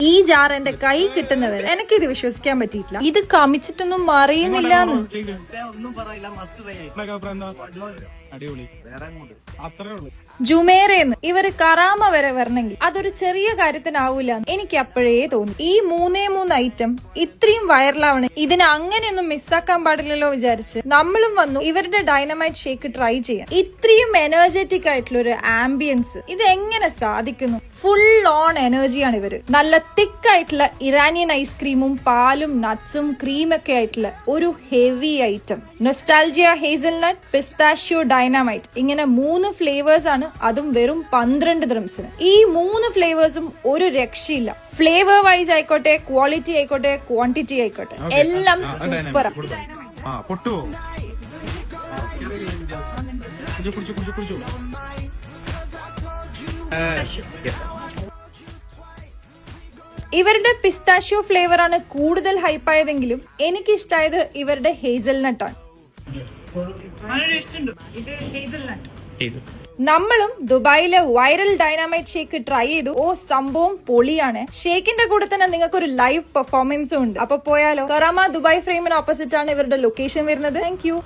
ഈ ജാർ എന്റെ കൈ കിട്ടുന്നവരെ എനിക്കിത് വിശ്വസിക്കാൻ പറ്റിയിട്ടില്ല. ഇത് കമിച്ചിട്ടൊന്നും മറിയുന്നില്ല. ജുമേറേന്ന് ഇവര് കറാമ വരെ വരണമെങ്കിൽ അതൊരു ചെറിയ കാര്യത്തിനാവൂല എനിക്ക് അപ്പോഴേ തോന്നി. ഈ 3 ഐറ്റം ഇത്രയും വൈറലാവണേ, ഇതിനെ അങ്ങനെയൊന്നും മിസ്സാക്കാൻ പാടില്ലല്ലോ വിചാരിച്ച് നമ്മളും വന്നു ഇവരുടെ ഡൈനമൈറ്റ് ഷേക്ക് ട്രൈ ചെയ്യാൻ. ഇത്രയും എനർജറ്റിക് ആയിട്ടുള്ള ഒരു ആംബിയൻസ് ഇത് എങ്ങനെ സാധിക്കുന്നു? ഫുൾ ഓൺ എനർജിയാണ് ഇവര്. നല്ല തിക്ക് ആയിട്ടുള്ള ഇറാനിയൻ ഐസ്ക്രീമും പാലും നട്ട്സും ക്രീമൊക്കെ ആയിട്ടുള്ള ഒരു heavy item. Nostalgia hazelnut, pistachio, dynamite ഇങ്ങനെ 3 ഫ്ലേവേഴ്സ് ആണ്, അതും വെറും 12 ദിർഹംസിന്. ഈ 3 ഫ്ലേവേഴ്സും ഒരു രക്ഷയില്ല. ഫ്ലേവർ വൈസ് ആയിക്കോട്ടെ, ക്വാളിറ്റി ആയിക്കോട്ടെ, ക്വാണ്ടിറ്റി ആയിക്കോട്ടെ, എല്ലാം സൂപ്പർ. ഇവരുടെ പിസ്താഷ്യോ ഫ്ലേവർ ആണ് കൂടുതൽ ഹൈപ്പായതെങ്കിലും എനിക്കിഷ്ടായത് ഇവരുടെ ഹേസൽനട്ടാണ്. നമ്മളും ദുബായിലെ വൈറൽ ഡൈനാമൈറ്റ് ഷേക്ക് ട്രൈ ചെയ്തു. സംഭവം പൊളിയാണ്. ഷേക്കിന്റെ കൂടെ തന്നെ നിങ്ങൾക്ക് ഒരു ലൈവ് പെർഫോമൻസും ഉണ്ട്. അപ്പൊ പോയാലോ? കറാമ ദുബായ് ഫ്രെയിമിന് ഓപ്പോസിറ്റ് ആണ് ഇവരുടെ ലൊക്കേഷൻ വരുന്നത്. Thank you.